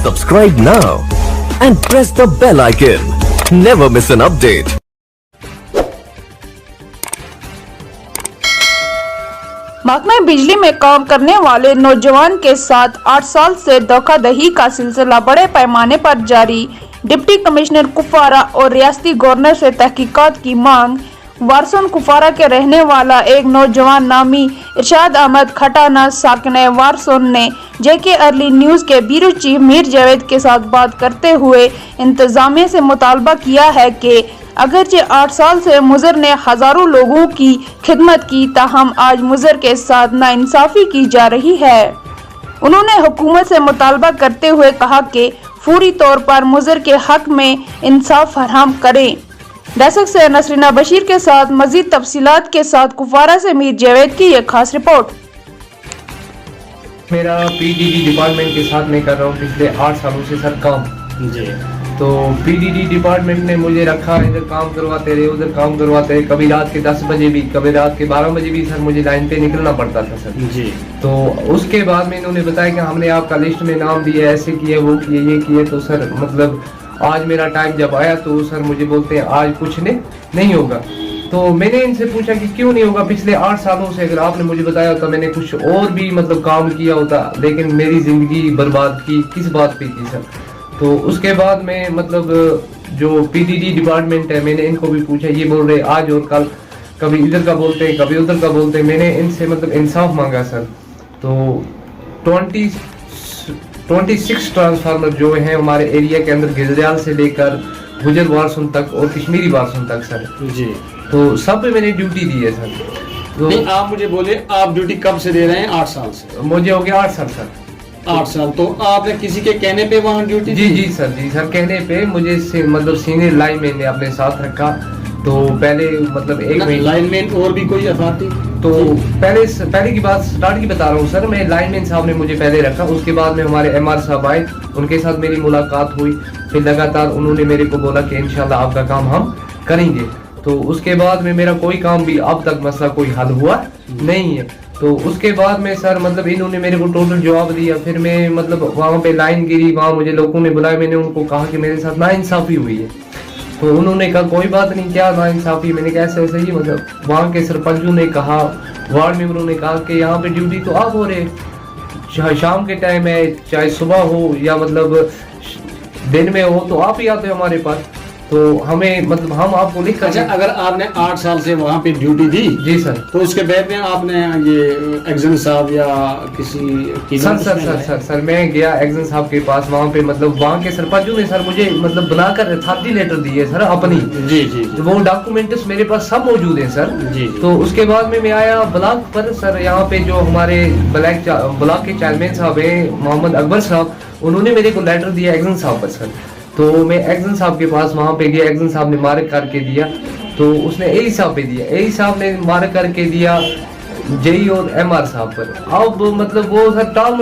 Subscribe now and press the bell icon. Never miss an update. महकमे बिजली में काम करने वाले नौजवान के साथ 8 साल से धोखाधड़ी का सिलसिला बड़े पैमाने पर जारी। डिप्टी कमिश्नर कुपवारा और रियासती गवर्नर से तहकीकात की मांग। वारसन कुपवारा के रहने वाला एक नौजवान नामी इरशाद अहमद खटाना साकिन वारसन ने जेके अर्ली न्यूज़ के ब्यूरो चीफ मीर जावेद के साथ बात करते हुए इंतजामिया से मुतालबा किया है कि अगरचे 8 साल से मुजर ने हजारों लोगों की खिदमत की, ताहम आज मुजर के साथ नाइंसाफी की जा रही है। उन्होंने हुकूमत से मुतालबा करते हुए कहा कि फौरी तौर पर मुजर के हक में इंसाफ फराहम करें। दर्शक से नसरीना बशीर के साथ मजीद तफसीलात के साथ कुपवारा से मीर जावेद की एक खास रिपोर्ट। मेरा पीडीडी डिपार्टमेंट के साथ मैं कर रहा हूँ पिछले 8 सालों से सर काम जी। तो पीडीडी डिपार्टमेंट ने मुझे रखा, इधर काम करवाते रहे, उधर काम करवाते रहे, कभी रात के 10 बजे भी, कभी रात के 12 बजे भी सर मुझे लाइन पे निकलना पड़ता था सर जी। तो उसके बाद में इन्होंने बताया कि हमने आपका लिस्ट में नाम दिया, ऐसे किए, वो किए, ये किए। तो सर मतलब आज मेरा टाइम जब आया तो सर मुझे बोलते हैं आज कुछ नहीं होगा। तो मैंने इनसे पूछा कि क्यों नहीं होगा, पिछले 8 सालों से अगर आपने मुझे बताया होता मैंने कुछ और भी मतलब काम किया होता, लेकिन मेरी जिंदगी बर्बाद की किस बात पे की सर। तो उसके बाद में मतलब जो पीडीडी डिपार्टमेंट है मैंने इनको भी पूछा, ये बोल रहे आज और कल, कभी इधर का बोलते हैं कभी उधर का बोलते हैं। मैंने इनसे मतलब इंसाफ मांगा सर। तो 26 ट्रांसफार्मर जो हैं हमारे एरिया के अंदर गिजरियाल से लेकर गुजर वारसन तक और कश्मीरी वारसन तक सर जी, तो सब पे मैंने ड्यूटी दी है सर। तो नहीं, आप मुझे बोले आप ड्यूटी कब से दे रहे हैं? 8 साल से। मुझे हो गया 8 साल सर। 8 साल। तो आपने किसी के कहने पे वहाँ ड्यूटी जी जी सर कहने पे मुझे मतलब सीनियर लाइन मैन ने अपने साथ रखा। तो पहले मतलब एक लाइन मैन और भी कोई अथॉरिटी? तो पहले की बात स्टार्ट की बता रहा हूँ सर। मैं लाइन मैन साहब ने मुझे पहले रखा, उसके बाद में हमारे एमआर साहब आए, उनके साथ मेरी मुलाकात हुई, फिर लगातार उन्होंने मेरे को बोला कि इंशाल्लाह आपका काम हम करेंगे। तो उसके बाद में मेरा कोई काम भी अब तक मसला कोई हल हुआ नहीं है। तो उसके बाद में सर मतलब इन्होंने मेरे को टोटल जवाब दिया। फिर मैं मतलब वहाँ पे लाइन गिरी, वहाँ मुझे लोगों ने बुलाया, मैंने उनको कहा कि मेरे साथ नाइंसाफी हुई है। तो उन्होंने कहा कोई बात नहीं, क्या नाइंसाफी? मैंने कहा ऐसे ही मतलब वहाँ के सरपंचों ने कहा, वार्ड मेंबरों ने कहा कि यहाँ पे ड्यूटी तो आप हो रहे, चाहे शाम के टाइम है, चाहे सुबह हो या मतलब दिन में हो, तो आप ही आते हो हमारे पास। तो हमें मतलब हम आपको लिख कर। अच्छा, अगर आपने 8 साल से वहाँ पे ड्यूटी दी जी सर, तो उसके बाद में आपने ये एक्जन साहब या किसी सर मैं गया एक्जन साहब के पास, वहाँ पे मतलब वहाँ के सरपंचों ने सर मुझे मतलब बनाकर अथॉरिटी लेटर दी है सर अपनी जी जी। तो वो डॉक्यूमेंट्स मेरे पास सब मौजूद हैं सर जी। तो उसके बाद में मैं आया ब्लॉक पर सर, यहाँ पे जो हमारे ब्लॉक के चेयरमैन साहब हैं मोहम्मद अकबर साहब, उन्होंने मेरे को लेटर दिया एक्जन साहब पर सर। तो मैं एक्जन साहब के पास वहाँ पे गया, एक्जन साहब ने मार्क करके दिया, तो उसने एई साहब पे दिया, एई साहब ने मार्क करके दिया जेई और एमआर साहब पर। अब मतलब वो सर टाल